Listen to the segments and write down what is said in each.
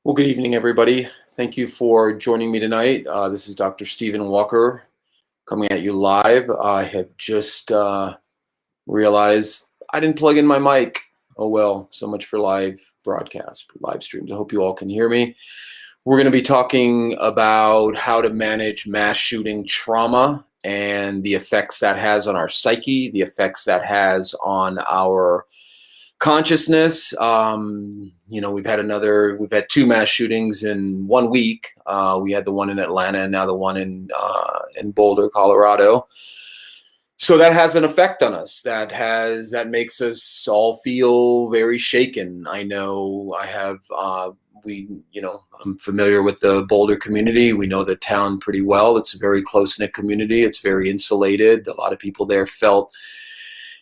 Well, good evening, everybody. Thank you for joining me tonight. This is Dr. Stephen Walker coming at you live. I have just realized I didn't plug in my mic. Oh well, so much for live broadcast, live streams. I hope you all can hear me. We're going to be talking about how to manage mass shooting trauma and the effects that has on our psyche, the effects that has on our consciousness. We've had two mass shootings in 1 week. We had the one in Atlanta and now the one in Boulder, Colorado. So that has an effect on us. That makes us all feel very shaken. I know I have. I'm familiar with the Boulder community. We know the town pretty well. It's a very close-knit community. It's very insulated. A lot of people there felt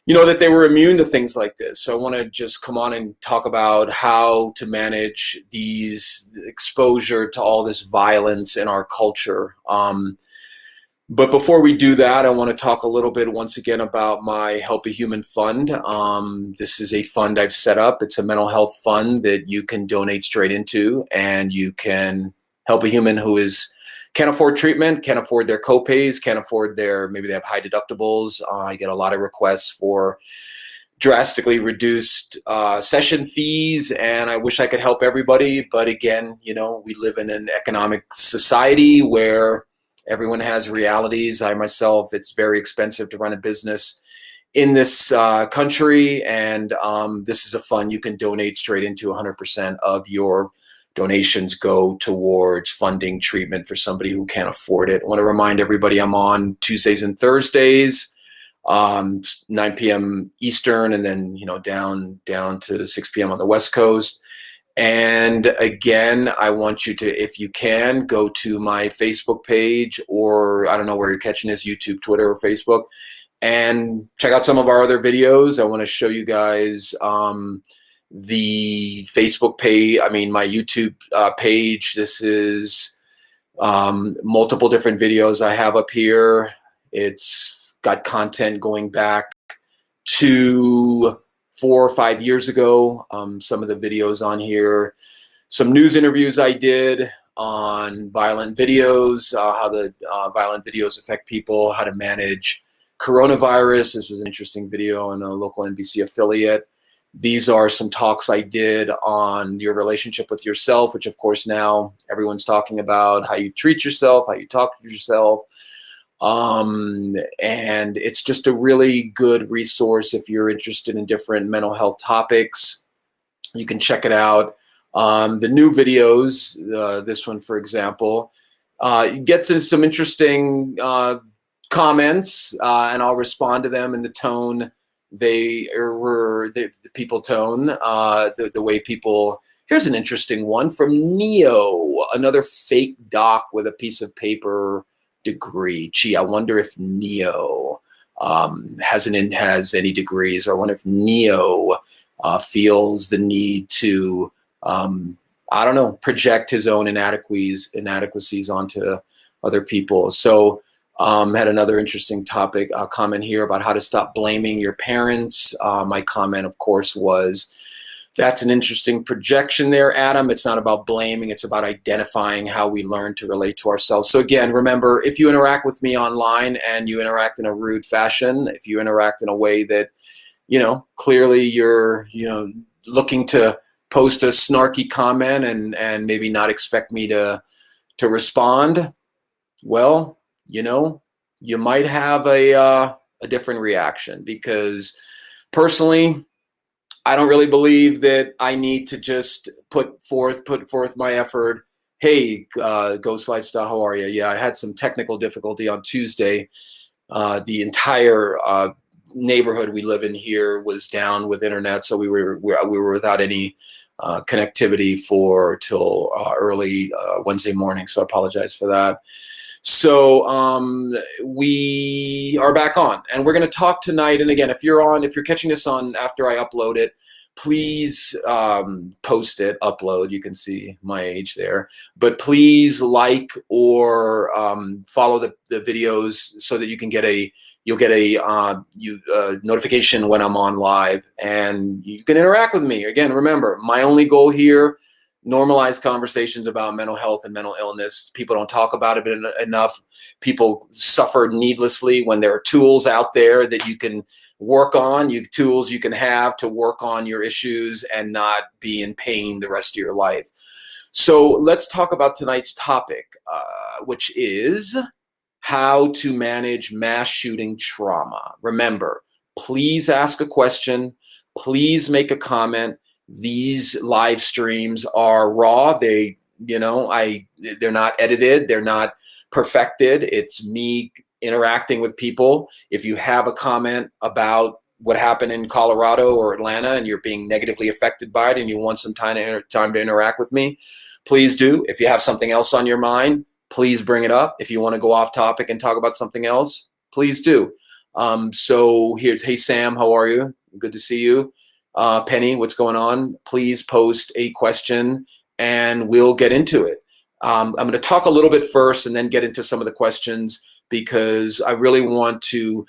that they were immune to things like this. So I want to just come on and talk about how to manage these exposure to all this violence in our culture. But before we do that, I want to talk a little bit once again about my Help a Human Fund. This is a fund I've set up. It's a mental health fund that you can donate straight into, and you can help a human who can't afford treatment, can't afford their copays, can't afford maybe they have high deductibles. I get a lot of requests for drastically reduced session fees, and I wish I could help everybody. But again, we live in an economic society where everyone has realities. I myself, it's very expensive to run a business in this country, and this is a fund you can donate straight into. 100% of your donations go towards funding treatment for somebody who can't afford it. I want to remind everybody I'm on Tuesdays and Thursdays, 9 p.m. Eastern, and then down to 6 p.m. on the West Coast. And again, I want you to, if you can, go to my Facebook page, or I don't know where you're catching this, YouTube, Twitter, or Facebook, and check out some of our other videos. I want to show you guys the Facebook page, my YouTube page. This is multiple different videos I have up here. It's got content going back to 4 or 5 years ago. Some of the videos on here, some news interviews I did on violent videos, how the violent videos affect people, how to manage coronavirus. This was an interesting video on a local NBC affiliate. These are some talks I did on your relationship with yourself, which of course now everyone's talking about, how you treat yourself, how you talk to yourself. And it's just a really good resource if you're interested in different mental health topics. You can check it out. The new videos, this one, for example, gets into some interesting comments, and I'll respond to them in the tone the people tone, the way people. Here's an interesting one from Neo, another fake doc with a piece of paper degree. Gee, I wonder if Neo has any degrees, or I wonder if Neo feels the need to I don't know, project his own inadequacies onto other people. So had another interesting topic, comment here about how to stop blaming your parents. My comment, of course, was that's an interesting projection there, Adam. It's not about blaming. It's about identifying how we learn to relate to ourselves. So again, remember, if you interact with me online and you interact in a rude fashion, if you interact in a way that, clearly you're, looking to post a snarky comment and maybe not expect me to respond, well, you might have a different reaction, because personally, I don't really believe that I need to just put forth my effort. Hey, Ghost Lifestyle, how are you? Yeah, I had some technical difficulty on Tuesday. The entire neighborhood we live in here was down with internet, so we were without any connectivity till early Wednesday morning. So I apologize for that. So we are back on, and we're going to talk tonight. And again, if you're catching this on after I upload it, please post it, upload. You can see my age there, but please like or follow the videos so that you'll get a notification when I'm on live, and you can interact with me. Again, remember, my only goal here Normalize conversations about mental health and mental illness. People don't talk about it enough. People suffer needlessly when there are tools out there that you can work on, tools you can have to work on your issues and not be in pain the rest of your life. So let's talk about tonight's topic, which is how to manage mass shooting trauma. Remember, please ask a question. Please make a comment. These live streams are raw. They're not edited. They're not perfected. It's me interacting with people. If you have a comment about what happened in Colorado or Atlanta and you're being negatively affected by it and you want some time to interact with me, please do. If you have something else on your mind, please bring it up. If you want to go off topic and talk about something else, please do. So here's, hey Sam, how are you? Good to see you. Penny, what's going on? Please post a question and we'll get into it. I'm going to talk a little bit first and then get into some of the questions because I really want to,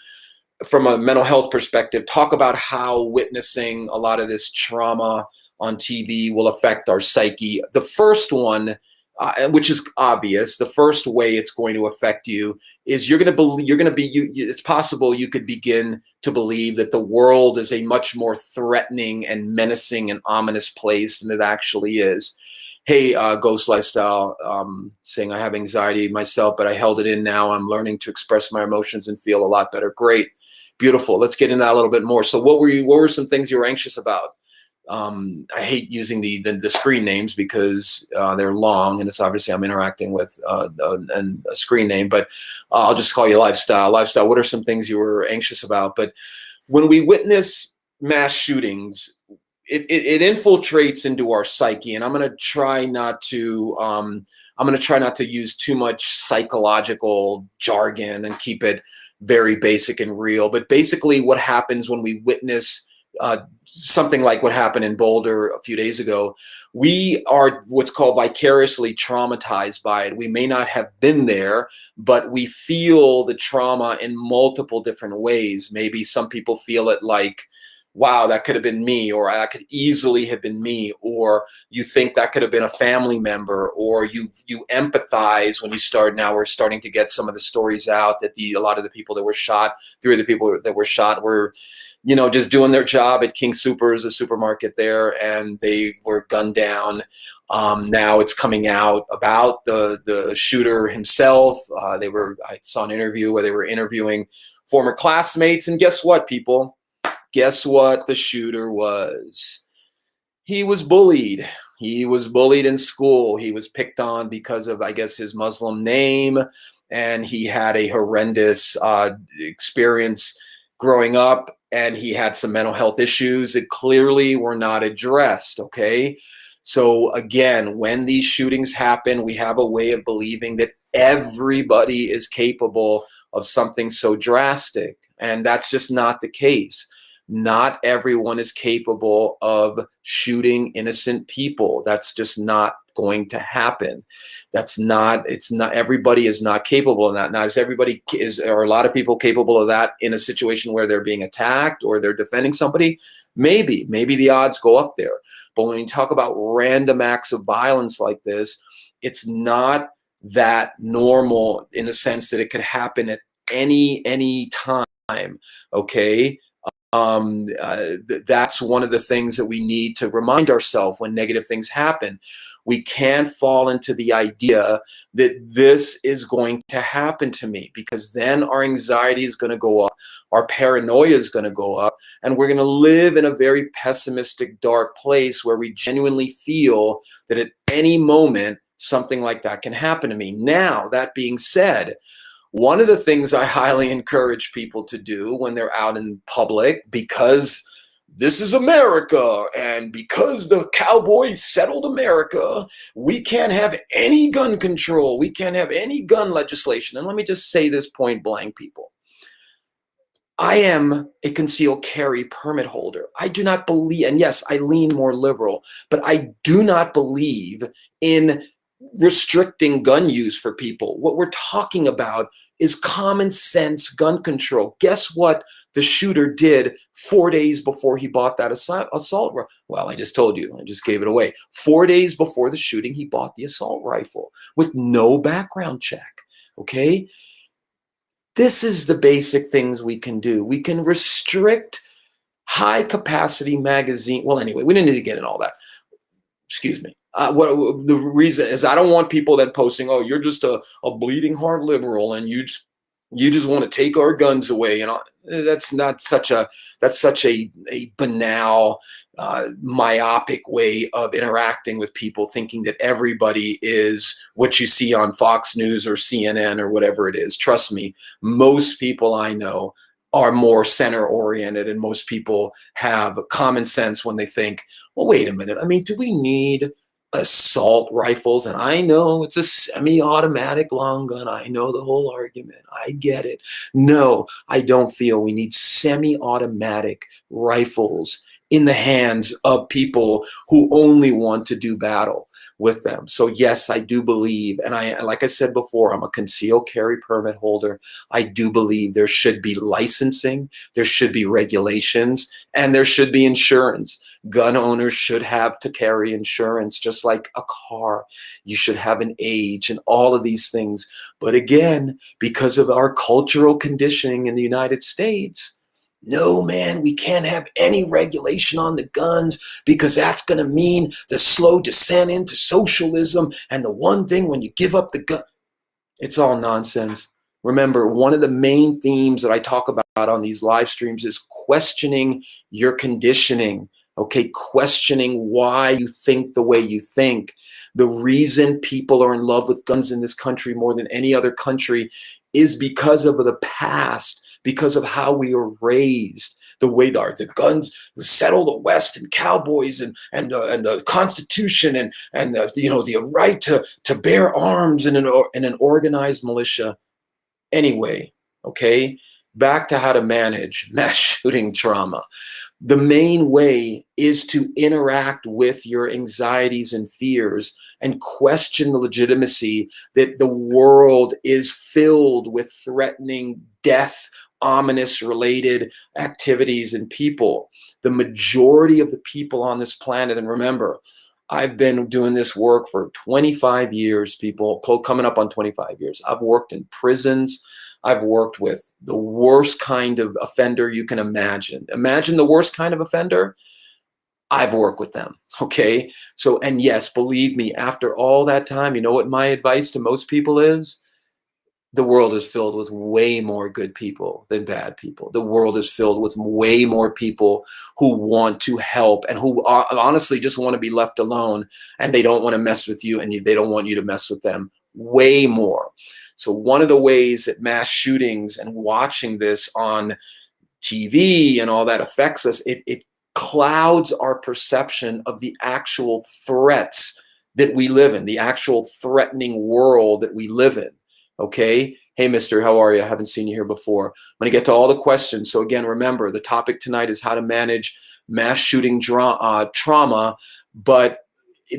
from a mental health perspective, talk about how witnessing a lot of this trauma on TV will affect our psyche. The first one, which is obvious, the first way it's going to affect you is it's possible you could begin to believe that the world is a much more threatening and menacing and ominous place than it actually is. Hey, Ghost Lifestyle, saying I have anxiety myself, but I held it in now. I'm learning to express my emotions and feel a lot better. Great. Beautiful. Let's get into that a little bit more. So what were some things you were anxious about? I hate using the screen names because they're long and it's obviously I'm interacting with a screen name, but I'll just call you Lifestyle. Lifestyle, what are some things you were anxious about? But when we witness mass shootings, it infiltrates into our psyche, and I'm going to try not to use too much psychological jargon and keep it very basic and real. But basically what happens when we witness something like what happened in Boulder a few days ago, we are what's called vicariously traumatized by it. We may not have been there, but we feel the trauma in multiple different ways. Maybe some people feel it like, wow, that could have been me, or that could easily have been me, or you think that could have been a family member, or you empathize when you start. Now we're starting to get some of the stories out that a lot of the people that were shot, 3 of the people that were shot were, just doing their job at King Soopers, a supermarket there, and they were gunned down. Now it's coming out about the shooter himself. I saw an interview where they were interviewing former classmates, and guess what, people? Guess what the shooter was? He was bullied. He was bullied in school. He was picked on because of, I guess, his Muslim name, and he had a horrendous experience growing up, and he had some mental health issues that clearly were not addressed, okay? So again, when these shootings happen, we have a way of believing that everybody is capable of something so drastic, and that's just not the case. Not everyone is capable of shooting innocent people. That's just not going to happen. Everybody is not capable of that. Now, are a lot of people capable of that in a situation where they're being attacked or they're defending somebody? Maybe the odds go up there. But when you talk about random acts of violence like this, it's not that normal in the sense that it could happen at any time, okay? That's one of the things that we need to remind ourselves when negative things happen. We can't fall into the idea that this is going to happen to me, because then our anxiety is going to go up, our paranoia is going to go up, and we're going to live in a very pessimistic, dark place where we genuinely feel that at any moment something like that can happen to me. Now, that being said, one of the things I highly encourage people to do when they're out in public, because this is America, and because the cowboys settled America, we can't have any gun control. We can't have any gun legislation. And let me just say this point blank, people. I am a concealed carry permit holder. I do not believe, and yes, I lean more liberal, but I do not believe in restricting gun use for people. What we're talking about is common sense gun control. Guess what the shooter did 4 days before he bought that assault rifle? Well, I just told you, I just gave it away. 4 days before the shooting, he bought the assault rifle with no background check, okay? This is the basic things we can do. We can restrict high capacity magazine. Well, anyway, we didn't need to get in all that. Excuse me. What the reason is, I don't want people then posting, "Oh, you're just a bleeding heart liberal, and you just want to take our guns away." You know, that's such a banal, myopic way of interacting with people, thinking that everybody is what you see on Fox News or CNN or whatever it is. Trust me, most people I know are more center oriented, and most people have common sense when they think, well, wait a minute. I mean, do we need assault rifles? And I know it's a semi-automatic long gun. I know the whole argument. I get it. No, I don't feel we need semi-automatic rifles in the hands of people who only want to do battle with them. So yes, I do believe, and like I said before, I'm a concealed carry permit holder. I do believe there should be licensing, there should be regulations, and there should be insurance. Gun owners should have to carry insurance, just like a car. You should have an age and all of these things. But again, because of our cultural conditioning in the United States, no, man, we can't have any regulation on the guns, because that's going to mean the slow descent into socialism. And the one thing, when you give up the gun, it's all nonsense. Remember, one of the main themes that I talk about on these live streams is questioning your conditioning. Okay, questioning why you think the way you think. The reason people are in love with guns in this country more than any other country is because of the past, because of how we were raised, the way the guns settle the West, and cowboys, and the Constitution, and the right to bear arms in an organized militia. Anyway, okay, back to how to manage mass shooting trauma. The main way is to interact with your anxieties and fears and question the legitimacy that the world is filled with threatening death, ominous related activities and people. The majority of the people on this planet, and remember, I've been doing this work for 25 years, people, coming up on 25 years. I've worked in prisons. I've worked with the worst kind of offender you can imagine. Imagine the worst kind of offender. I've worked with them, okay? So, and yes, believe me, after all that time, you know what my advice to most people is? The world is filled with way more good people than bad people. The world is filled with way more people who want to help and who honestly just want to be left alone, and they don't want to mess with you, and they don't want you to mess with them. Way more. So one of the ways that mass shootings and watching this on TV and all that affects us, it clouds our perception of the actual threats that we live in, the actual threatening world that we live in. Okay. Hey, mister, how are you? I haven't seen you here before. I'm going to get to all the questions. So again, remember, the topic tonight is how to manage mass shooting trauma, but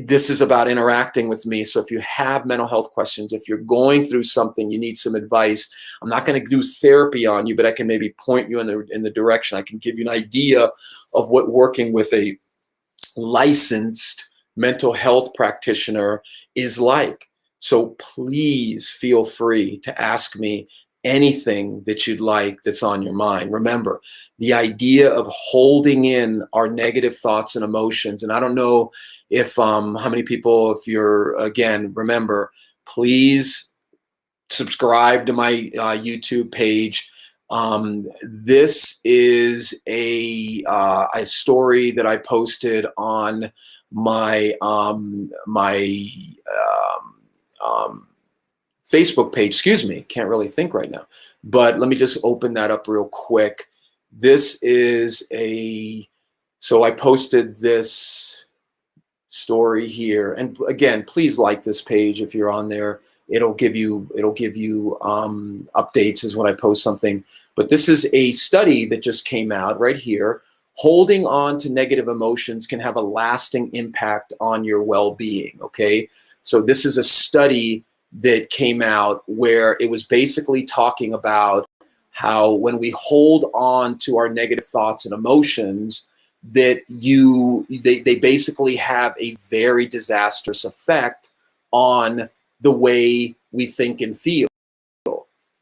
this is about interacting with me. So if you have mental health questions, if you're going through something, you need some advice, I'm not going to do therapy on you, but I can maybe point you in the direction. I can give you an idea of what working with a licensed mental health practitioner is like. So please feel free to ask me anything that you'd like that's on your mind. Remember, the idea of holding in our negative thoughts and emotions, and I don't know if how many people, if you're, again, remember, please subscribe to my YouTube page. This is a story that I posted on my Facebook page. Excuse me, can't really think right now, but let me just open that up real quick. This is so I posted this story here, and again, please like this page if you're on there. It'll give you updates as when I post something. But this is a study that just came out right here. Holding on to negative emotions can have a lasting impact on your well-being. Okay, so this is a study that came out where it was basically talking about how when we hold on to our negative thoughts and emotions, that they basically have a very disastrous effect on the way we think and feel.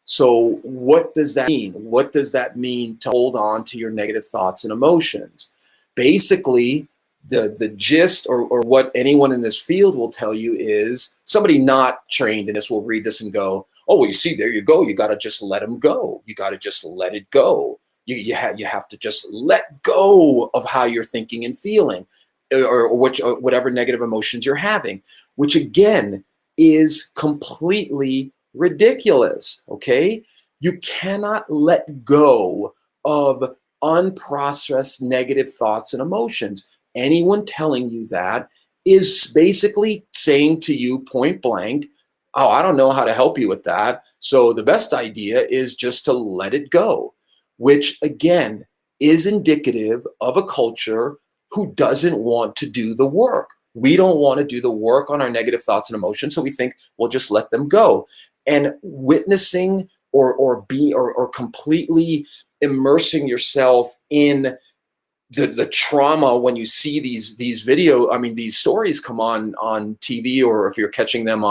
So what does that mean? What does that mean to hold on to your negative thoughts and emotions? Basically, the gist, or what anyone in this field will tell you, is somebody not trained in this will read this and go, oh, well, you see, there you go. You got to just let them go. You got to just let it go. You have to just let go of how you're thinking and feeling, or whatever negative emotions you're having, which again is completely ridiculous. Okay, you cannot let go of unprocessed negative thoughts and emotions. Anyone telling you that is basically saying to you point blank, oh, I don't know how to help you with that, so the best idea is just to let it go, which again is indicative of a culture who doesn't want to do the work. We don't want to do the work on our negative thoughts and emotions, so we think we'll just let them go. And witnessing or completely immersing yourself in the trauma when you see these these stories come on TV, or if you're catching them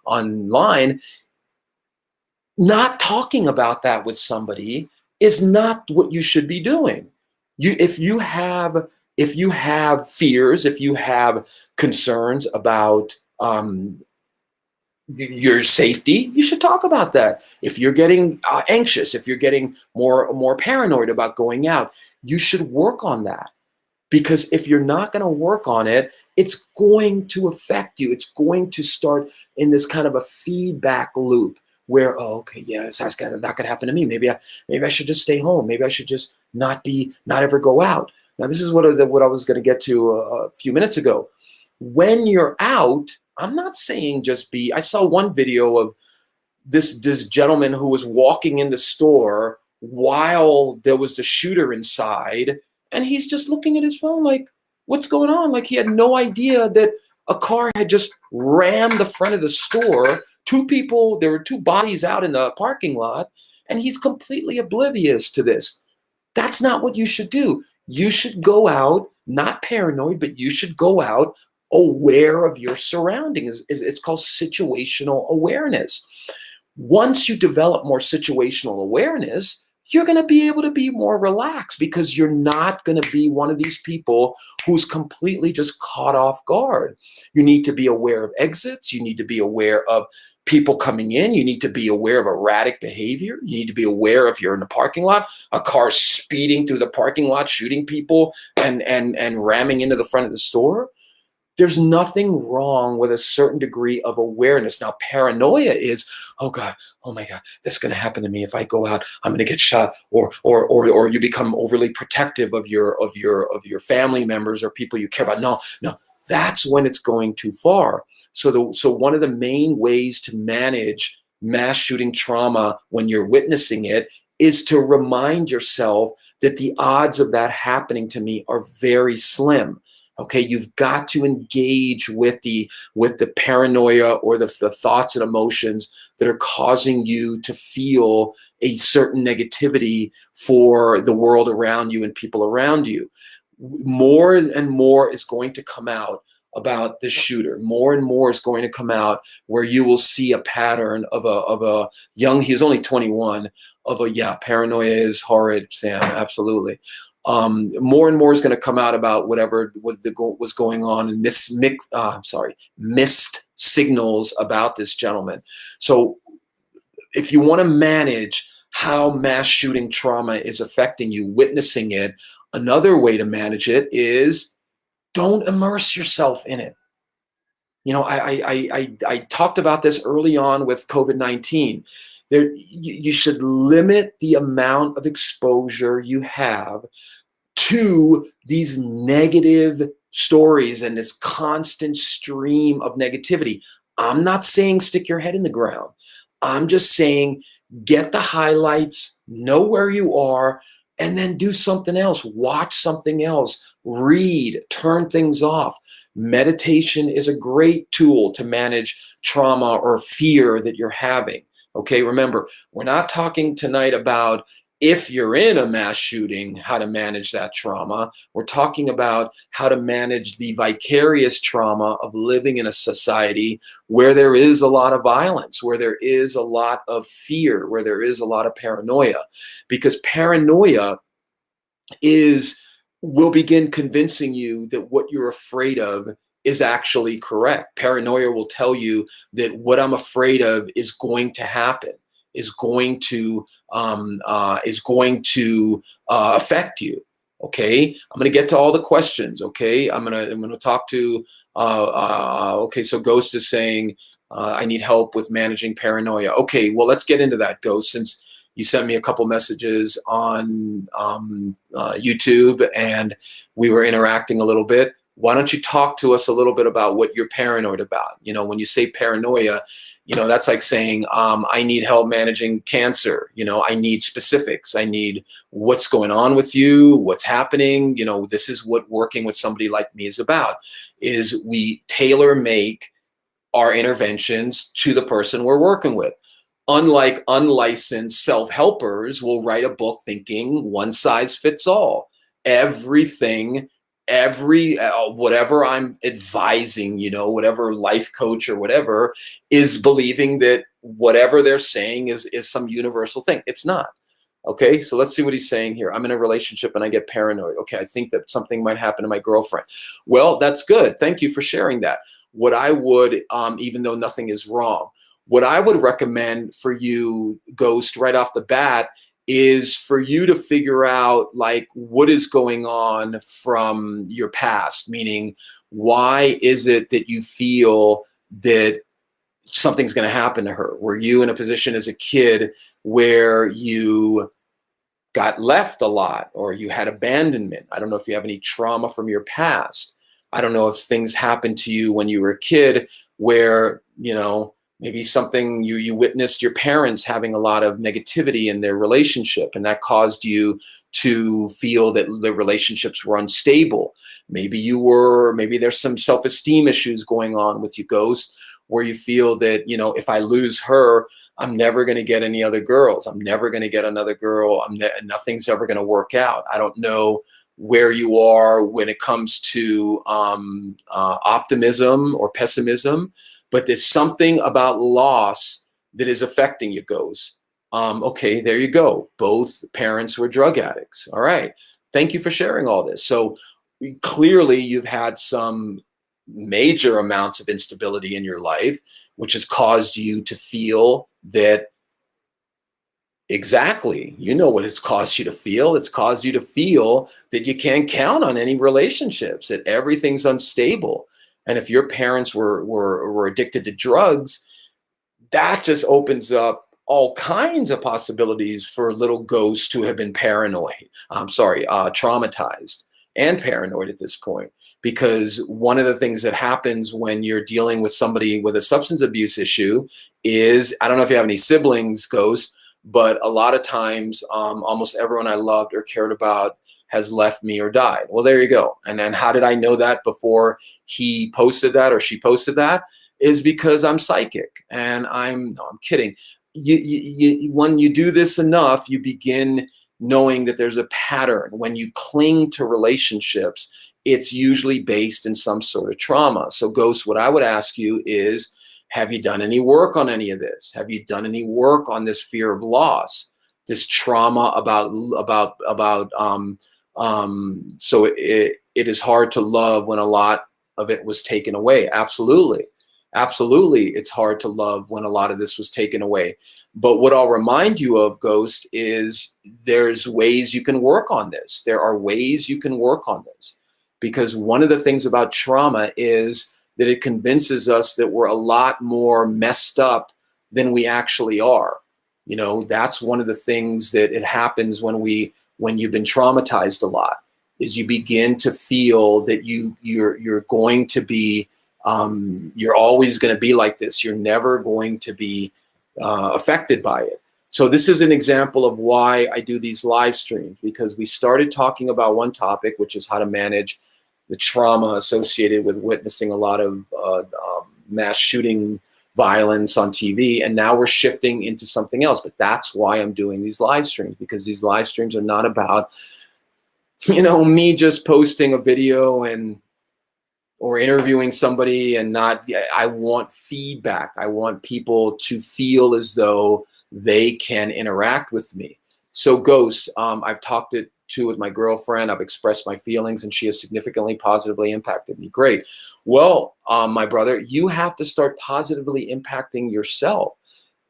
online, not talking about that with somebody is not what you should be doing. If you have fears, if you have concerns about your safety, you should talk about that. If you're getting anxious, if you're getting more paranoid about going out, you should work on that. Because if you're not going to work on it, it's going to affect you. It's going to start in this kind of a feedback loop where, oh, okay, yeah, that could happen to me. Maybe I should just stay home. Maybe I should just not ever go out. Now, this is what I was going to get to a few minutes ago. When you're out, I'm not saying just be. I saw one video of this gentleman who was walking in the store while there was the shooter inside, and he's just looking at his phone like, what's going on? Like, he had no idea that a car had just rammed the front of the store. There were two bodies out in the parking lot, and he's completely oblivious to this. That's not what you should do. You should go out, not paranoid, but you should go out aware of your surroundings. It's called situational awareness. Once you develop more situational awareness, you're going to be able to be more relaxed, because you're not going to be one of these people who's completely just caught off guard. You need to be aware of exits. You need to be aware of people coming in. You need to be aware of erratic behavior. You need to be aware if you're in the parking lot, a car speeding through the parking lot, shooting people and ramming into the front of the store. There's nothing wrong with a certain degree of awareness. Now, paranoia is, oh God, oh my God, that's going to happen to me if I go out. I'm going to get shot, or you become overly protective of your family members or people you care about. No, that's when it's going too far. So one of the main ways to manage mass shooting trauma when you're witnessing it is to remind yourself that the odds of that happening to me are very slim. Okay, you've got to engage with the paranoia or the thoughts and emotions that are causing you to feel a certain negativity for the world around you and people around you. More and more is going to come out about the shooter. More and more is going to come out where you will see a pattern of a young, he's only 21, paranoia is horrid, Sam, absolutely. More and more is going to come out about what was going on, and missed signals about this gentleman. So if you want to manage how mass shooting trauma is affecting you, witnessing it, another way to manage it is don't immerse yourself in it. You know, I talked about this early on with COVID-19. You should limit the amount of exposure you have to these negative stories and this constant stream of negativity. I'm not saying stick your head in the ground. I'm just saying get the highlights, know where you are, and then do something else. Watch something else. Read, turn things off. Meditation is a great tool to manage trauma or fear that you're having. Okay, remember, we're not talking tonight about if you're in a mass shooting, how to manage that trauma. We're talking about how to manage the vicarious trauma of living in a society where there is a lot of violence, where there is a lot of fear, where there is a lot of paranoia. Because paranoia is will begin convincing you that what you're afraid of is actually correct. Paranoia will tell you that what I'm afraid of is going to happen, is going to affect you. Okay, I'm going to get to all the questions. Okay, I'm gonna talk to. Okay, so Ghost is saying I need help with managing paranoia. Okay, well, let's get into that, Ghost, since you sent me a couple messages on YouTube and we were interacting a little bit. Why don't you talk to us a little bit about what you're paranoid about? You know, when you say paranoia, you know, that's like saying, I need help managing cancer. You know, I need specifics. I need what's going on with you, what's happening. You know, this is what working with somebody like me is about, is we tailor make our interventions to the person we're working with. Unlike unlicensed self-helpers will write a book thinking one size fits all. Everything, whatever I'm advising, you know, whatever life coach or whatever is believing that whatever they're saying is some universal thing. It's not. Okay, so let's see what he's saying here. I'm in a relationship and I get paranoid. Okay, I think that something might happen to my girlfriend. Well, that's good. Thank you for sharing that. What I would, even though nothing is wrong, what I would recommend for you, Ghost, right off the bat, is for you to figure out like what is going on from your past, meaning why is it that you feel that something's going to happen to her? Were you in a position as a kid where you got left a lot or you had abandonment? I don't know if you have any trauma from your past. I don't know if things happened to you when you were a kid where, you know, maybe something you witnessed your parents having a lot of negativity in their relationship and that caused you to feel that the relationships were unstable. Maybe there's some self-esteem issues going on with you, Ghost, where you feel that, you know, if I lose her, I'm never going to get any other girls. I'm never going to get another girl. Nothing's ever going to work out. I don't know where you are when it comes to optimism or pessimism, but there's something about loss that is affecting you, Goes. Okay, there you go. Both parents were drug addicts. All right. Thank you for sharing all this. So clearly you've had some major amounts of instability in your life, which has caused you to feel that exactly, you know what it's caused you to feel. It's caused you to feel that you can't count on any relationships, that everything's unstable. And if your parents were addicted to drugs, that just opens up all kinds of possibilities for little ghosts who have been traumatized and paranoid at this point. Because one of the things that happens when you're dealing with somebody with a substance abuse issue is, I don't know if you have any siblings, Ghost, but a lot of times almost everyone I loved or cared about has left me or died. Well, there you go. And then how did I know that before he posted that or she posted that? Is because I'm psychic. And I'm kidding. When you do this enough, you begin knowing that there's a pattern. When you cling to relationships, it's usually based in some sort of trauma. So Ghost, what I would ask you is, have you done any work on any of this? Have you done any work on this fear of loss, this trauma so it is hard to love when a lot of it was taken away. Absolutely. Absolutely. It's hard to love when a lot of this was taken away. But what I'll remind you of, Ghost, is there's ways you can work on this. There are ways you can work on this. Because one of the things about trauma is that it convinces us that we're a lot more messed up than we actually are. You know, that's one of the things that it happens when you've been traumatized a lot, is you begin to feel that you're going to be, you're always going to be like this. You're never going to be affected by it. So this is an example of why I do these live streams, because we started talking about one topic, which is how to manage the trauma associated with witnessing a lot of mass shooting violence on TV, and now we're shifting into something else. But that's why I'm doing these live streams, because these live streams are not about, me just posting a video or interviewing somebody and not. I want feedback. I want people to feel as though they can interact with me. So Ghost, I've talked it to with my girlfriend. I've expressed my feelings, and she has significantly positively impacted me. Great. Well, my brother, you have to start positively impacting yourself,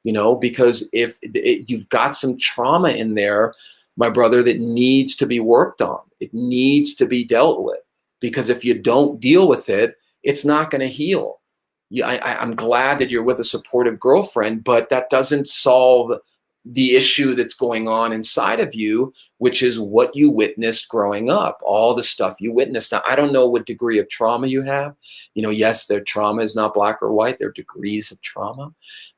because if you've got some trauma in there, my brother, that needs to be worked on. It needs to be dealt with, because if you don't deal with it, it's not going to heal. I'm glad that you're with a supportive girlfriend, but that doesn't solve the issue that's going on inside of you, which is what you witnessed growing up, all the stuff you witnessed. Now, I don't know what degree of trauma you have. Yes, their trauma is not black or white. There are degrees of trauma,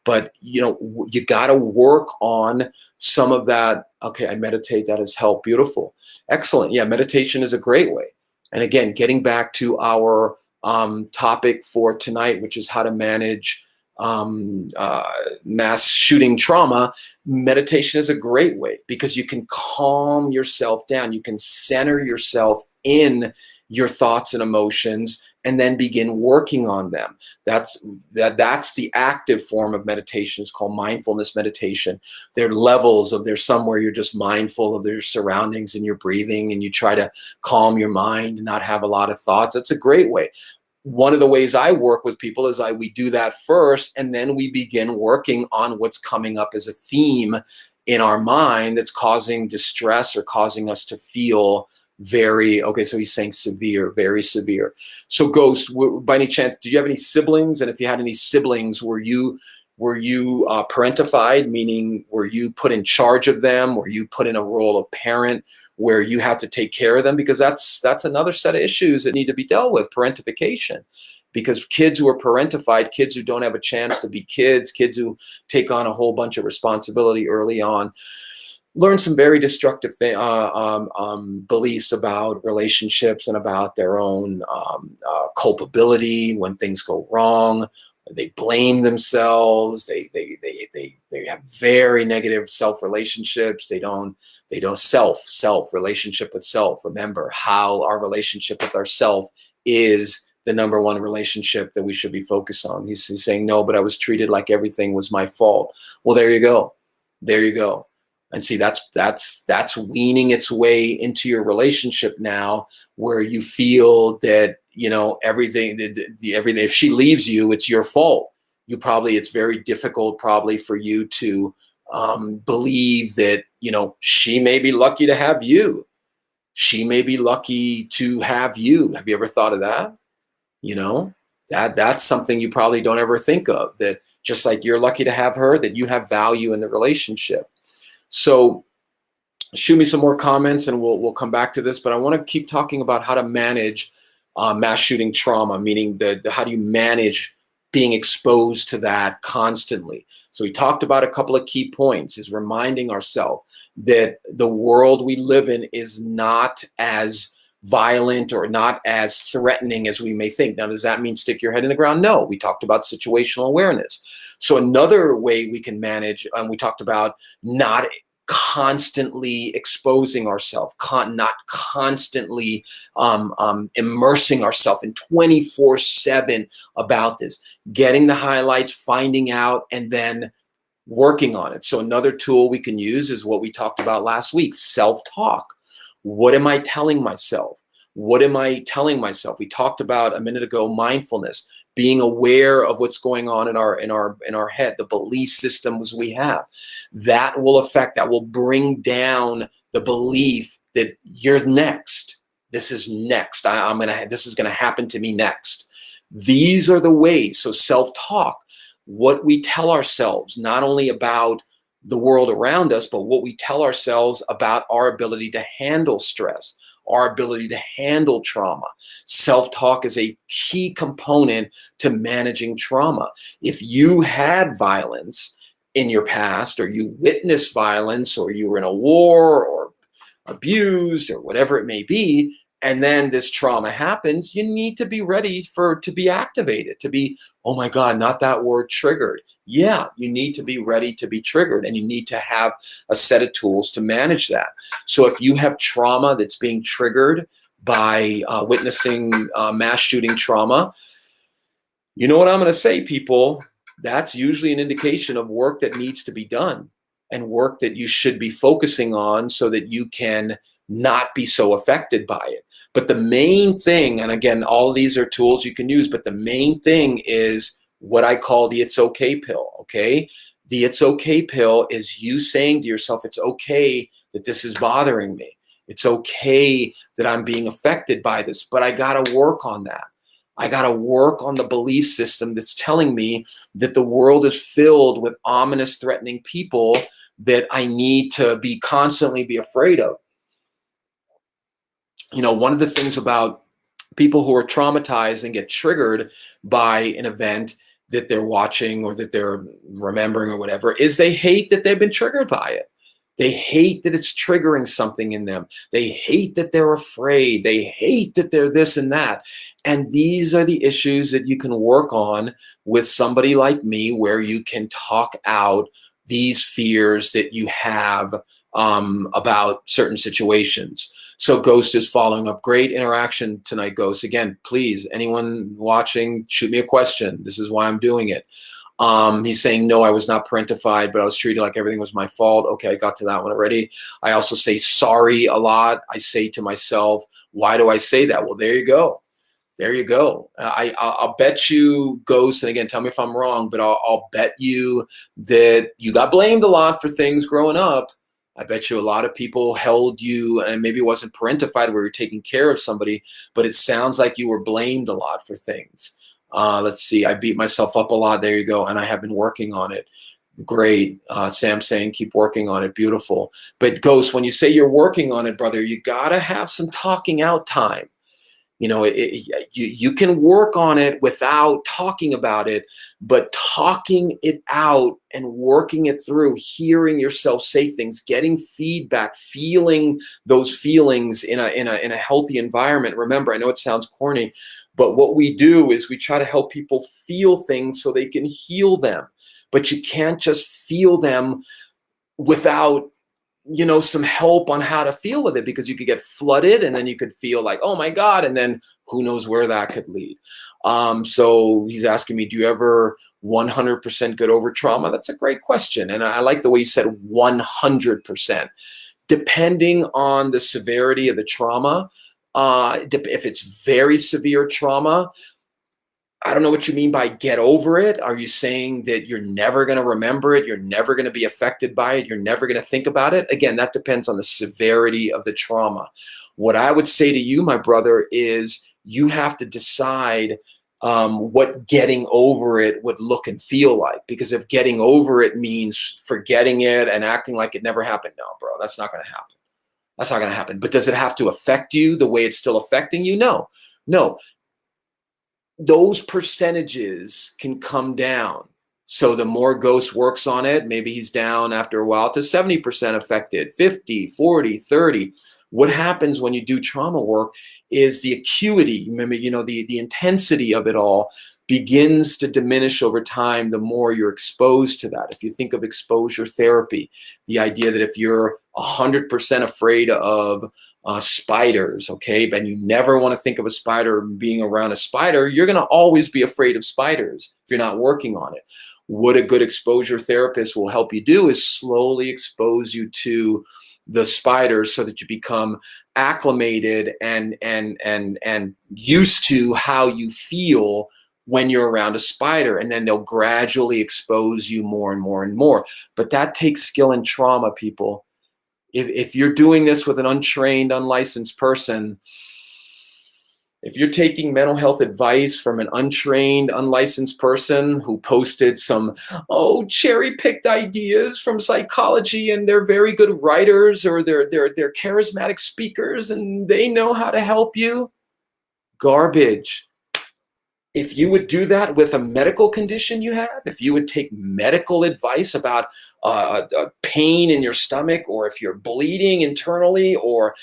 but you got to work on some of that. Okay, I meditate. That has helped. Beautiful. Excellent. Yeah, meditation is a great way. And again, getting back to our topic for tonight, which is how to manage mass shooting trauma. Meditation is a great way, because you can calm yourself down. You can center yourself in your thoughts and emotions, and then begin working on them. That's the active form of meditation. It's called mindfulness meditation. There are levels of, there's some where you're just mindful of your surroundings and your breathing, and you try to calm your mind and not have a lot of thoughts. That's a great way. One of the ways I work with people is we do that first, and then we begin working on what's coming up as a theme in our mind that's causing distress or causing us to feel very, okay, so he's saying severe, very severe. So Ghost, by any chance, did you have any siblings? And if you had any siblings, were you parentified, meaning were you put in charge of them? Were you put in a role of parent where you had to take care of them? Because that's another set of issues that need to be dealt with, parentification. Because kids who are parentified, kids who don't have a chance to be kids, kids who take on a whole bunch of responsibility early on, learn some very destructive beliefs about relationships and about their own culpability when things go wrong. They blame themselves. They have very negative self relationships. They don't self relationship with self. Remember how our relationship with ourself is the number one relationship that we should be focused on. He's saying, no, but I was treated like everything was my fault. Well, there you go. There you go. And see, that's weaning its way into your relationship now, where you feel that, everything, if she leaves you, it's your fault. It's very difficult probably for you to believe that, she may be lucky to have you. She may be lucky to have you. Have you ever thought of that? That's something you probably don't ever think of, that just like you're lucky to have her, that you have value in the relationship. So shoot me some more comments and we'll come back to this, but I want to keep talking about how to manage mass shooting trauma, meaning how do you manage being exposed to that constantly. So we talked about a couple of key points, is reminding ourselves that the world we live in is not as violent or not as threatening as we may think. Now, does that mean stick your head in the ground? No, we talked about situational awareness. So another way we can manage, we talked about not constantly exposing ourselves, not constantly immersing ourselves in 24/7 about this, getting the highlights, finding out, and then working on it. So another tool we can use is what we talked about last week, self-talk. What am I telling myself? What am I telling myself? We talked about a minute ago, mindfulness, being aware of what's going on in our head, the belief systems we have. That will bring down the belief that you're next. This is next. This is gonna happen to me next. These are the ways. So self-talk, what we tell ourselves, not only about the world around us, but what we tell ourselves about our ability to handle stress, our ability to handle trauma. Self-talk is a key component to managing trauma. If you had violence in your past, or you witnessed violence, or you were in a war or abused or whatever it may be, and then this trauma happens, you need to be ready to be activated, to be, oh my God, not that word, triggered. Yeah, you need to be ready to be triggered, and you need to have a set of tools to manage that. So if you have trauma that's being triggered by witnessing mass shooting trauma, you know what I'm going to say, people? That's usually an indication of work that needs to be done, and work that you should be focusing on so that you can not be so affected by it. But the main thing, and again, all of these are tools you can use, but the main thing is what I call the it's okay pill, okay? The it's okay pill is you saying to yourself, it's okay that this is bothering me. It's okay that I'm being affected by this, but I got to work on that. I got to work on the belief system that's telling me that the world is filled with ominous, threatening people that I need to be constantly be afraid of. You know, one of the things about people who are traumatized and get triggered by an event that they're watching or that they're remembering or whatever is they hate that they've been triggered by it. They hate that it's triggering something in them. They hate that they're afraid. They hate that they're this and that. And these are the issues that you can work on with somebody like me, where you can talk out these fears that you have about certain situations. So Ghost is following up. Great interaction tonight, Ghost. Again, please, anyone watching, shoot me a question. This is why I'm doing it. He's saying, no, I was not parentified, but I was treated like everything was my fault. Okay, I got to that one already. I also say sorry a lot. I say to myself, why do I say that? Well, there you go. There you go. I'll bet you, Ghost, and again, tell me if I'm wrong, but I'll bet you that you got blamed a lot for things growing up. I bet you a lot of people held you, and maybe it wasn't parentified where you're taking care of somebody, but it sounds like you were blamed a lot for things. Let's see, I beat myself up a lot. There you go. And I have been working on it. Great. Sam saying, keep working on it. Beautiful. But Ghost, when you say you're working on it, brother, you got to have some talking out time. You know, you can work on it without talking about it, but talking it out and working it through, hearing yourself say things, getting feedback, feeling those feelings in a healthy environment. Remember, I know it sounds corny, but what we do is we try to help people feel things so they can heal them. But you can't just feel them without, you know, some help on how to feel with it, because you could get flooded and then you could feel like, oh my God, and then who knows where that could lead. So he's asking me, do you ever 100% get over trauma? That's a great question. And I like the way you said 100%. Depending on the severity of the trauma, if it's very severe trauma, I don't know what you mean by get over it. Are you saying that you're never going to remember it? You're never going to be affected by it? You're never going to think about it? Again, that depends on the severity of the trauma. What I would say to you, my brother, is you have to decide what getting over it would look and feel like. Because if getting over it means forgetting it and acting like it never happened, no, bro, that's not going to happen. That's not going to happen. But does it have to affect you the way it's still affecting you? No, no. Those percentages can come down. So the more Ghost works on it, maybe he's down after a while to 70% affected, 50, 40, 30. What happens when you do trauma work is the acuity, remember, you know, the intensity of it all begins to diminish over time the more you're exposed to that. If you think of exposure therapy, the idea that if you're 100% afraid of spiders, okay, and you never want to think of a spider being around a spider, you're going to always be afraid of spiders if you're not working on it. What a good exposure therapist will help you do is slowly expose you to the spiders so that you become acclimated and used to how you feel when you're around a spider, and then they'll gradually expose you more and more and more. But that takes skill and trauma, people. If you're doing this with an untrained, unlicensed person, if you're taking mental health advice from an untrained, unlicensed person who posted some, cherry-picked ideas from psychology, and they're very good writers, or they're charismatic speakers and they know how to help you, garbage. If you would do that with a medical condition you have, if you would take medical advice about pain in your stomach, or if you're bleeding internally, or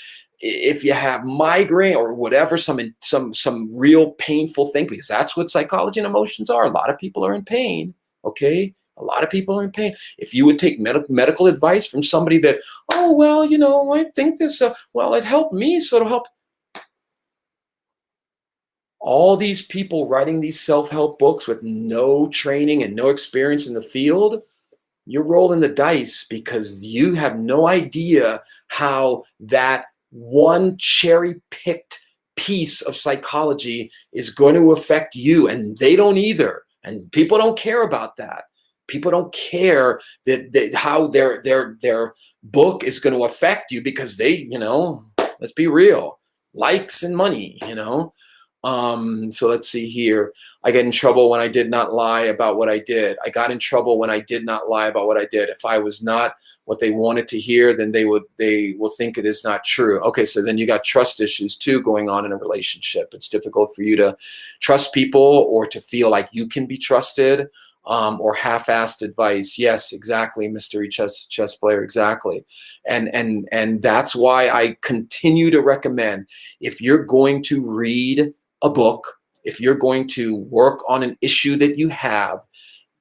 if you have migraine or whatever, some real painful thing, because that's what psychology and emotions are. A lot of people are in pain. Okay, a lot of people are in pain. If you would take medical advice from somebody that, oh well, I think this, well, it helped me, so it'll help. All these people writing these self-help books with no training and no experience in the field, you're rolling the dice because you have no idea how that one cherry-picked piece of psychology is going to affect you, and they don't either. And people don't care about that. People don't care how their book is going to affect you, because they, let's be real, likes and money, So let's see here. I get in trouble when I did not lie about what I did. I got in trouble when I did not lie about what I did. If I was not what they wanted to hear, then they will think it is not true. Okay, so then you got trust issues too going on in a relationship. It's difficult for you to trust people or to feel like you can be trusted, or half-assed advice. Yes, exactly, mystery chess player, exactly. And that's why I continue to recommend, if you're going to read a book, if you're going to work on an issue that you have,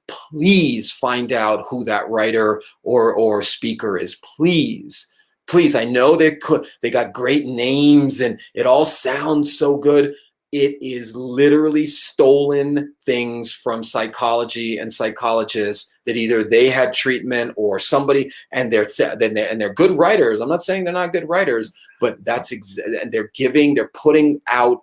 please find out who that writer or speaker is. Please. I know they got great names and it all sounds so good. It is literally stolen things from psychology and psychologists that either they had treatment or somebody, and they're good writers. I'm not saying they're not good writers, but they're putting out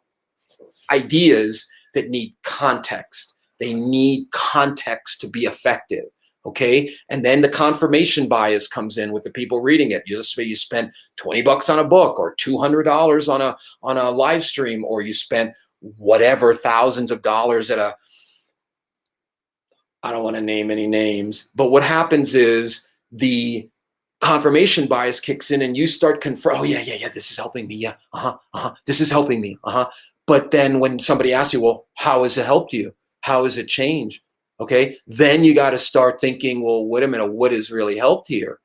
ideas that need context. They need context to be effective. Okay. And then the confirmation bias comes in with the people reading it. You spent $20 on a book, or $200 on a live stream, or you spent whatever thousands of dollars at I don't want to name any names, but what happens is the confirmation bias kicks in and you start oh yeah, this is helping me. Yeah. This is helping me. But then when somebody asks you, well, how has it helped you? How has it changed? Okay. Then you got to start thinking, well, wait a minute, what has really helped here?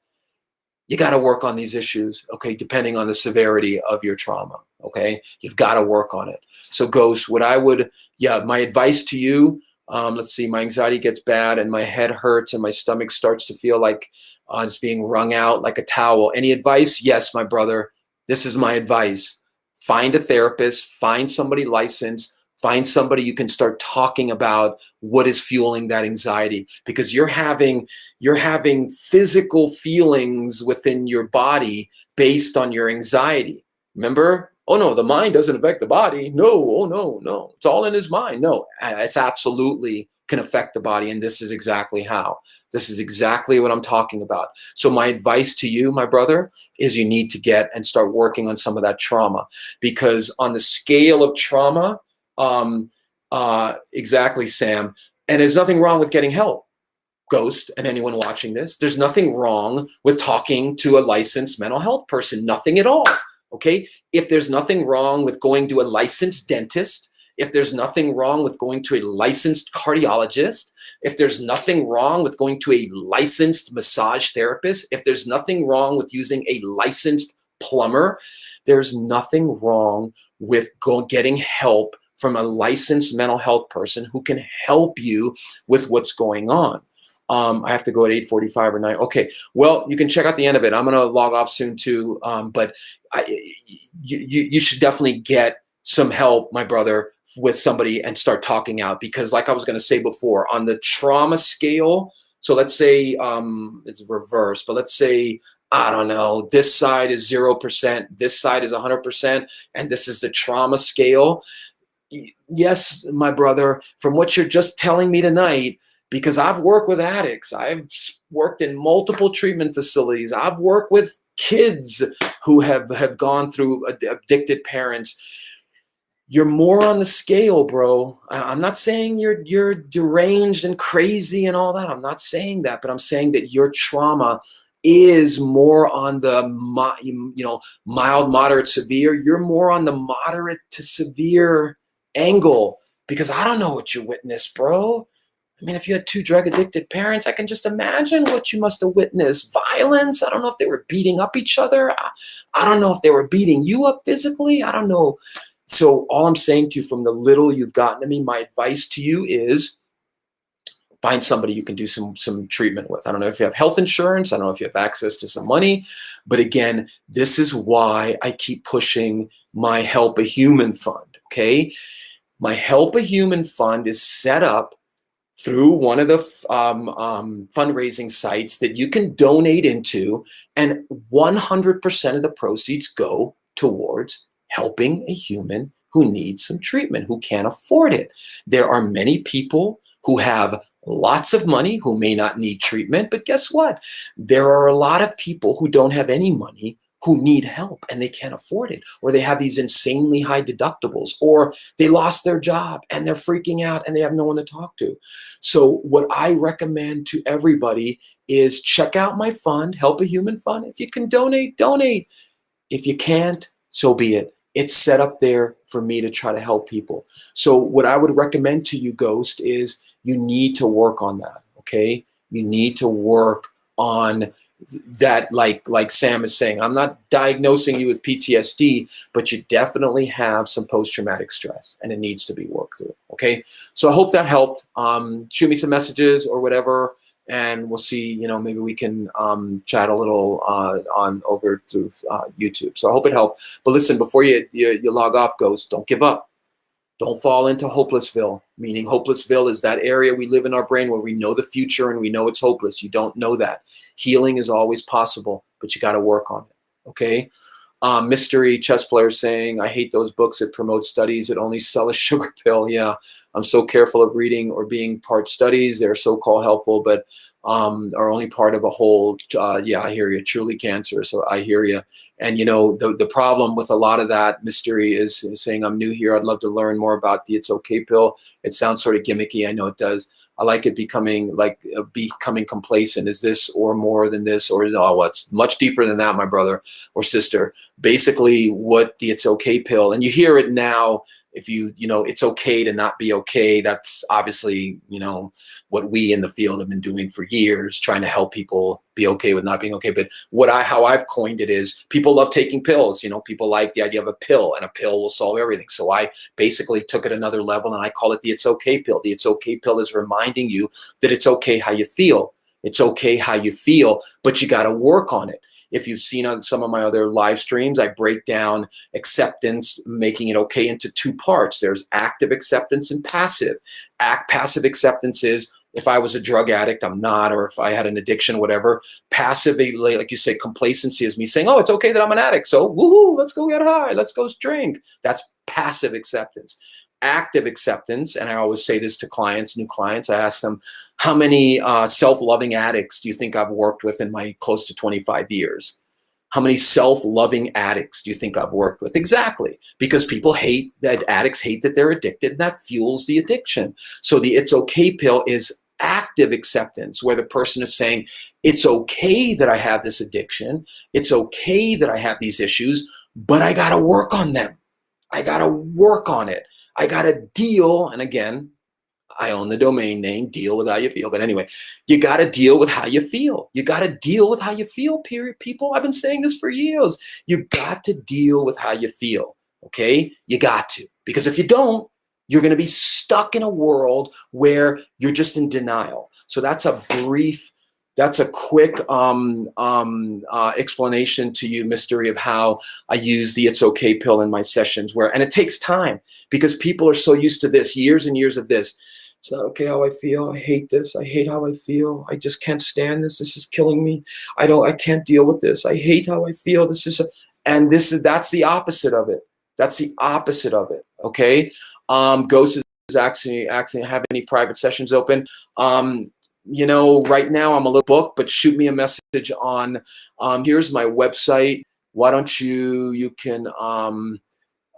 You got to work on these issues. Okay. Depending on the severity of your trauma. Okay. You've got to work on it. So Ghost, my advice to you, let's see, my anxiety gets bad and my head hurts and my stomach starts to feel like it's being wrung out like a towel. Any advice? Yes, my brother, this is my advice. Find a therapist, find somebody licensed, find somebody you can start talking about what is fueling that anxiety, because you're having physical feelings within your body based on your anxiety. Remember? Oh no, the mind doesn't affect the body. No, oh no. It's all in his mind. No, it's absolutely can affect the body, and this is exactly how. This is exactly what I'm talking about. So my advice to you, my brother, is you need to get and start working on some of that trauma, because on the scale of trauma, exactly, Sam, and there's nothing wrong with getting help, Ghost, and anyone watching this. There's nothing wrong with talking to a licensed mental health person, nothing at all. Okay, if there's nothing wrong with going to a licensed dentist, if there's nothing wrong with going to a licensed cardiologist, if there's nothing wrong with going to a licensed massage therapist, if there's nothing wrong with using a licensed plumber, there's nothing wrong with getting help from a licensed mental health person who can help you with what's going on. I have to go at 8:45 or 9. Okay, well, you can check out the end of it. I'm going to log off soon too, but you should definitely get some help, my brother, with somebody and start talking out, because like I was going to say before, on the trauma scale, so let's say it's reverse, but let's say, I don't know, this side is 0%, this side is 100%, and this is the trauma scale. Yes, my brother, from what you're just telling me tonight, because I've worked with addicts, I've worked in multiple treatment facilities, I've worked with kids who have gone through addicted parents. You're more on the scale, bro. I'm not saying you're deranged and crazy and all that. I'm not saying that, but I'm saying that your trauma is more on the mild, moderate, severe. You're more on the moderate to severe angle, because I don't know what you witnessed, bro. I mean, if you had two drug addicted parents, I can just imagine what you must have witnessed. Violence. I don't know if they were beating up each other. I don't know if they were beating you up physically. I don't know. So all I'm saying to you, from the little you've gotten to me, my advice to you is find somebody you can do some treatment with. I don't know if you have health insurance. I don't know if you have access to some money. But again, this is why I keep pushing my Help a Human fund, okay? My Help a Human fund is set up through one of the fundraising sites that you can donate into, and 100% of the proceeds go towards helping a human who needs some treatment, who can't afford it. There are many people who have lots of money who may not need treatment, but guess what? There are a lot of people who don't have any money who need help and they can't afford it, or they have these insanely high deductibles, or they lost their job and they're freaking out and they have no one to talk to. So what I recommend to everybody is check out my fund, Help a Human Fund. If you can donate, donate. If you can't, so be it. It's set up there for me to try to help people. So what I would recommend to you, Ghost, is you need to work on that, okay? You need to work on that, like Sam is saying. I'm not diagnosing you with PTSD, but you definitely have some post-traumatic stress, and it needs to be worked through, okay? So I hope that helped. Shoot me some messages or whatever, and we'll see, maybe we can chat a little on over through YouTube. So I hope it helped. But listen, before you log off, Ghost, don't give up. Don't fall into hopelessville, meaning hopelessville is that area we live in our brain where we know the future and we know it's hopeless. You don't know that. Healing is always possible, but you got to work on it, okay? Mystery chess player saying, I hate those books that promote studies that only sell a sugar pill. Yeah, I'm so careful of reading or being part studies. They're so-called helpful, but are only part of a whole. Yeah, I hear you. Truly cancer. So I hear you. And the problem with a lot of that mystery is saying, I'm new here. I'd love to learn more about the It's Okay pill. It sounds sort of gimmicky. I know it does. I like it becoming complacent. Is this or more than this, or it's much deeper than that, my brother or sister. Basically, what the It's Okay pill, and you hear it now. If it's okay to not be okay. That's obviously, what we in the field have been doing for years, trying to help people be okay with not being okay. But how I've coined it is, people love taking pills. People like the idea of a pill, and a pill will solve everything. So I basically took it another level, and I call it the It's Okay pill. The It's Okay pill is reminding you that it's okay how you feel. It's okay how you feel, but you got to work on it. If you've seen on some of my other live streams, I break down acceptance, making it okay, into two parts. There's active acceptance and passive. Passive acceptance is, if I was a drug addict, I'm not, or if I had an addiction, whatever. Passive, like you say, complacency is me saying, oh, it's okay that I'm an addict, so woohoo, let's go get high, let's go drink. That's passive acceptance. Active acceptance, and I always say this to clients, new clients, I ask them, how many self-loving addicts do you think I've worked with in my close to 25 years? How many self-loving addicts do you think I've worked with? Exactly, because addicts hate that they're addicted, and that fuels the addiction. So the It's Okay pill is active acceptance, where the person is saying, it's okay that I have this addiction, it's okay that I have these issues, but I got to work on them. I got to work on it. I got to deal, and again, I own the domain name, deal with how you feel. But anyway, you got to deal with how you feel. You got to deal with how you feel, period, people. I've been saying this for years. You got to deal with how you feel, okay? You got to. Because if you don't, you're going to be stuck in a world where you're just in denial. So that's a quick explanation to you, Mystery, of how I use the It's Okay pill in my sessions, and it takes time because people are so used to this, years and years of this. It's not okay how I feel. I hate this. I hate how I feel. I just can't stand this. This is killing me. I can't deal with this. I hate how I feel. That's the opposite of it. That's the opposite of it. Okay. Ghost is actually have any private sessions open. Right now I'm a little booked, but shoot me a message on, here's my website. Why don't you can,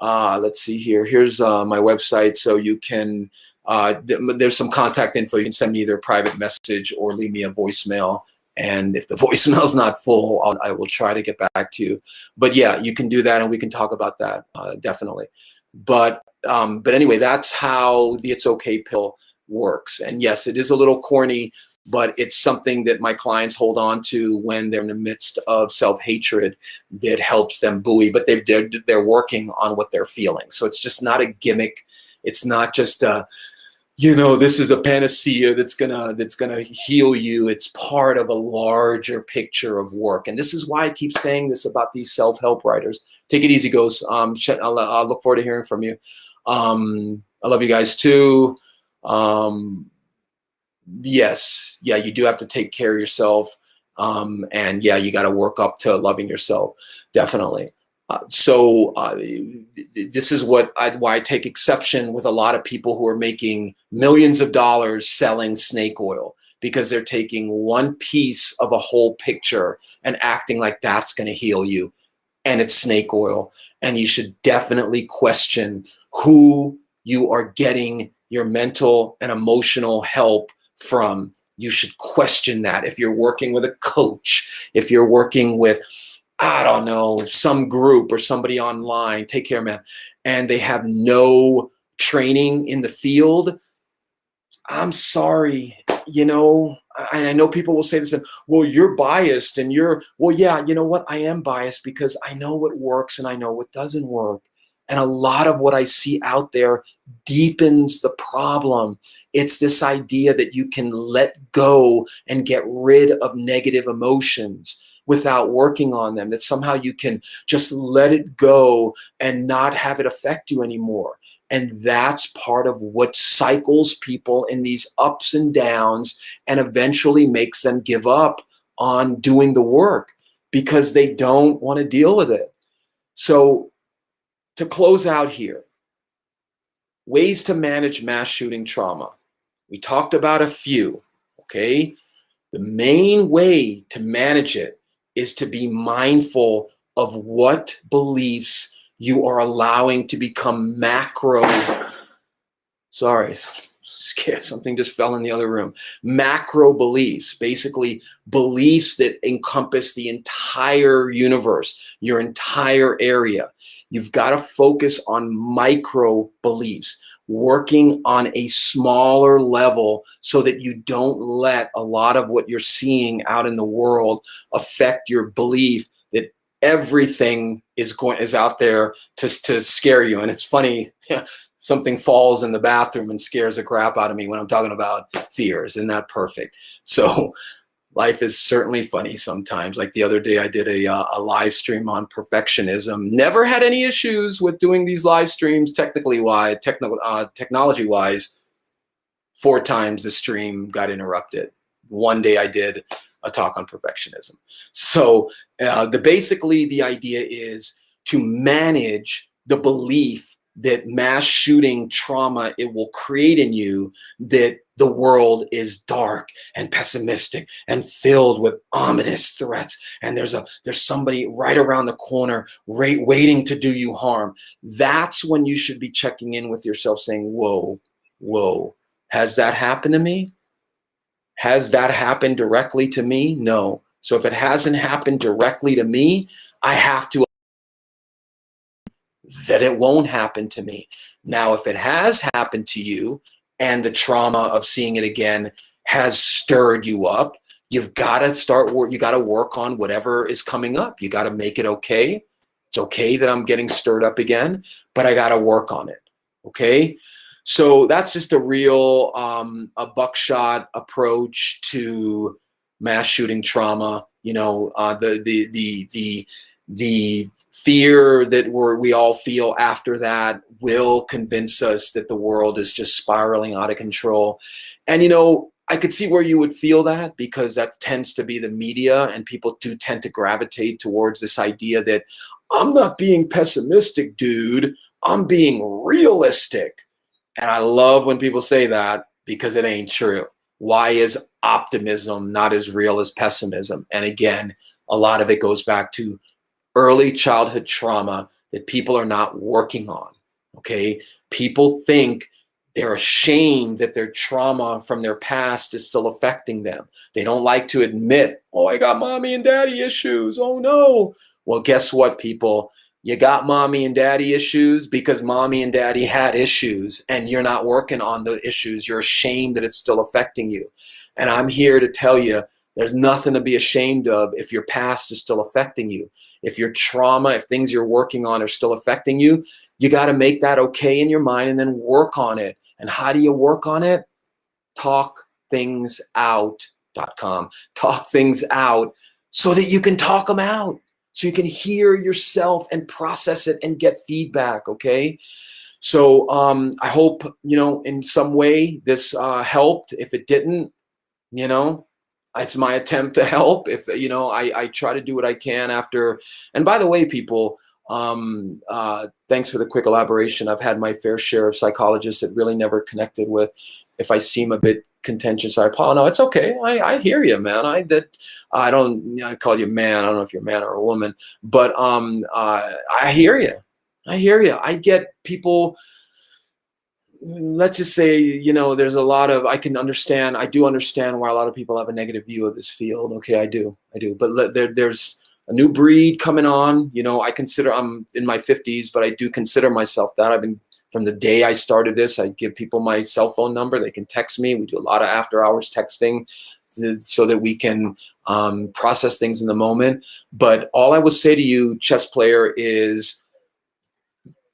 let's see here. Here's my website. So you can, there's some contact info. You can send me either a private message or leave me a voicemail. And if the voicemail is not full, I will try to get back to you. But yeah, you can do that, and we can talk about that definitely. But anyway, that's how the It's Okay pill works. And yes, it is a little corny, but it's something that my clients hold on to when they're in the midst of self-hatred that helps them buoy, but they're working on what they're feeling. So it's just not a gimmick. It's not just this is a panacea that's gonna heal you. It's part of a larger picture of work. And this is why I keep saying this about these self-help writers. Take it easy, Ghost. I'll look forward to hearing from you. I love you guys too. Yes, yeah, you do have to take care of yourself. And yeah, you got to work up to loving yourself. Definitely. This is why I take exception with a lot of people who are making millions of dollars selling snake oil, because they're taking one piece of a whole picture and acting like that's going to heal you, and it's snake oil. And you should definitely question who you are getting your mental and emotional help from. You should question that. If you're working with a coach, if you're working with, I don't know, some group or somebody online, take care, man, and they have no training in the field, I'm sorry, and I know people will say this, well, you're biased and well, yeah, you know what? I am biased because I know what works and I know what doesn't work. And a lot of what I see out there deepens the problem. It's this idea that you can let go and get rid of negative emotions without working on them, that somehow you can just let it go and not have it affect you anymore. And that's part of what cycles people in these ups and downs and eventually makes them give up on doing the work because they don't want to deal with it. So to close out here, ways to manage mass shooting trauma. We talked about a few, okay? The main way to manage it is to be mindful of what beliefs you are allowing to become macro. Sorry, scared. Something just fell in the other room. Macro beliefs, basically beliefs that encompass the entire universe, your entire area. You've got to focus on micro beliefs, working on a smaller level so that you don't let a lot of what you're seeing out in the world affect your belief that everything is out there to scare you. And it's funny, something falls in the bathroom and scares the crap out of me when I'm talking about fears. Isn't that perfect? So life is certainly funny sometimes. Like the other day, I did a live stream on perfectionism. Never had any issues with doing these live streams technology-wise. 4 times the stream got interrupted. One day I did a talk on perfectionism. So basically the idea is to manage the belief that mass shooting trauma, it will create in you that the world is dark and pessimistic and filled with ominous threats, and there's somebody right around the corner waiting to do you harm. That's when you should be checking in with yourself saying, whoa, has that happened to me? Has that happened directly to me? No. So if it hasn't happened directly to me, I have to that it won't happen to me. Now, if it has happened to you and the trauma of seeing it again has stirred you up, you've got to you got to work on whatever is coming up. You got to make it okay. It's okay that I'm getting stirred up again, but I got to work on it. Okay. So that's just a real, a buckshot approach to mass shooting trauma. The fear that we all feel after that will convince us that the world is just spiraling out of control. And, I could see where you would feel that, because that tends to be the media, and people do tend to gravitate towards this idea that I'm not being pessimistic, dude. I'm being realistic. And I love when people say that, because it ain't true. Why is optimism not as real as pessimism? And again, a lot of it goes back to early childhood trauma that people are not working on, okay? People think they're ashamed that their trauma from their past is still affecting them. They don't like to admit, oh, I got mommy and daddy issues. Oh, no. Well, guess what, people? You got mommy and daddy issues because mommy and daddy had issues and you're not working on the issues. You're ashamed that it's still affecting you. And I'm here to tell you, there's nothing to be ashamed of if your past is still affecting you. If your trauma, if things you're working on are still affecting you, you got to make that okay in your mind and then work on it. And how do you work on it? Talkthingsout.com. Talk things out so that you can talk them out. So you can hear yourself and process it and get feedback, okay? So I hope, in some way this helped. If it didn't, it's my attempt to help. If, I try to do what I can after. And by the way, people, thanks for the quick elaboration. I've had my fair share of psychologists that really never connected with. If I seem a bit contentious, I apologize. No, it's okay. I hear you, man. I call you man. I don't know if you're a man or a woman, but I hear you. I get people. Let's just say, there's a lot of, I do understand why a lot of people have a negative view of this field. Okay, I do. But there's a new breed coming on. I'm in my 50s, but I do consider myself that. I've been, from the day I started this, I give people my cell phone number. They can text me. We do a lot of after hours texting so that we can process things in the moment. But all I will say to you, chess player, is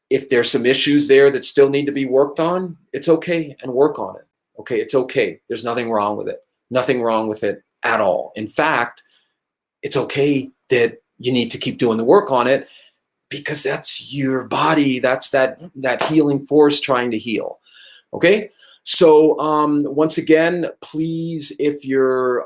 if there's some issues there that still need to be worked on, it's okay, and work on it. Okay, it's okay. There's nothing wrong with it. Nothing wrong with it at all. In fact, it's okay that you need to keep doing the work on it, because that's your body. That's that healing force trying to heal. Okay. So once again, please, if you're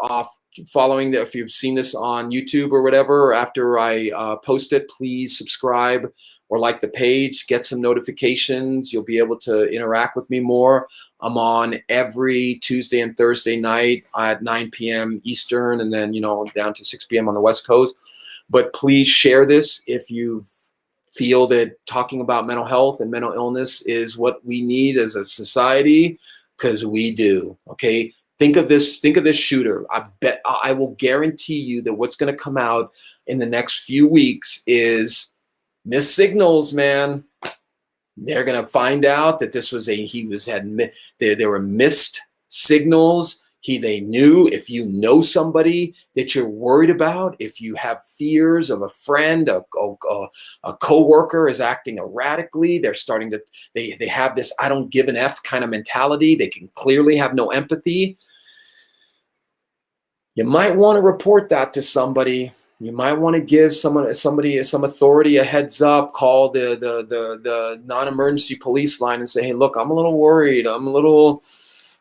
if you've seen this on YouTube or whatever, after I post it, please subscribe or like the page, get some notifications. You'll be able to interact with me more. I'm on every Tuesday and Thursday night at 9 p.m. Eastern, and then, down to 6 p.m. on the West Coast. But please share this if you feel that talking about mental health and mental illness is what we need as a society, because we do. Okay. Think of this shooter. I will guarantee you that what's going to come out in the next few weeks is missed signals, man. They're going to find out that this was there were missed signals. They knew. If you know somebody that you're worried about, if you have fears of a friend, a coworker is acting erratically, they're starting to, they have this I don't give an F kind of mentality. They can clearly have no empathy. You might want to report that to somebody. You might want to give some authority a heads up. Call the non-emergency police line and say, hey, look, I'm a little worried.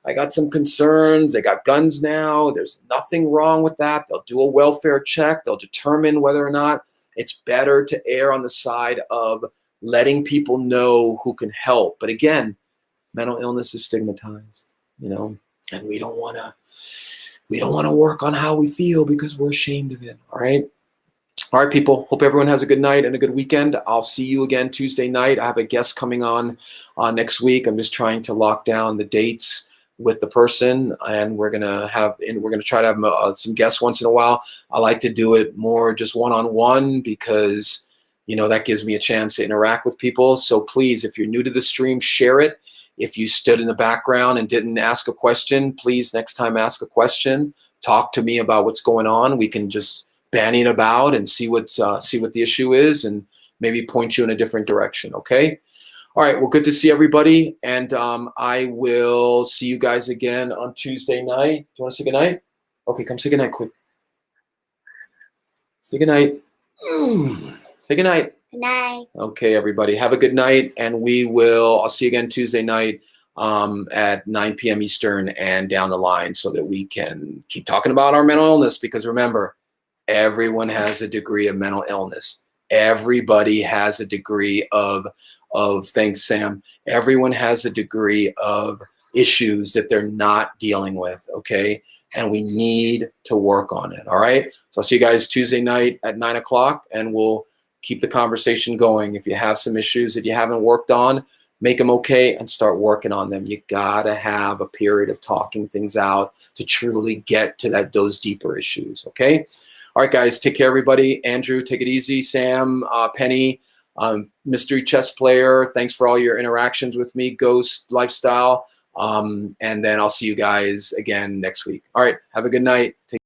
I got some concerns. They got guns now. There's nothing wrong with that. They'll do a welfare check. They'll determine whether or not it's better to err on the side of letting people know who can help. But again, mental illness is stigmatized, and we don't want to work on how we feel because we're ashamed of it. All right. All right, people. Hope everyone has a good night and a good weekend. I'll see you again Tuesday night. I have a guest coming on next week. I'm just trying to lock down the dates with the person, and we're gonna try to have some guests once in a while. I like to do it more just one-on-one because that gives me a chance to interact with people. So please, if you're new to the stream, share it. If you stood in the background and didn't ask a question, please next time ask a question. Talk to me about what's going on. We can just banny it about and see what the issue is, and maybe point you in a different direction. Okay. All right, well, good to see everybody, and I will see you guys again on Tuesday night. Do you want to say goodnight? Okay, come say goodnight quick. Say goodnight. Say goodnight. Good night. Okay, everybody, have a good night, and I'll see you again Tuesday night at 9 p.m. Eastern and down the line, so that we can keep talking about our mental illness, because remember, everyone has a degree of mental illness. Everybody has a degree of thanks, Sam. Everyone has a degree of issues that they're not dealing with, okay? And we need to work on it, all right? So I'll see you guys Tuesday night at 9 o'clock, and we'll keep the conversation going. If you have some issues that you haven't worked on, make them okay and start working on them. You gotta have a period of talking things out to truly get to those deeper issues, okay? All right, guys, take care, everybody. Andrew, take it easy. Sam, Penny, Mystery chess player, thanks for all your interactions with me. Ghost lifestyle. And then I'll see you guys again next week. All right. Have a good night. Take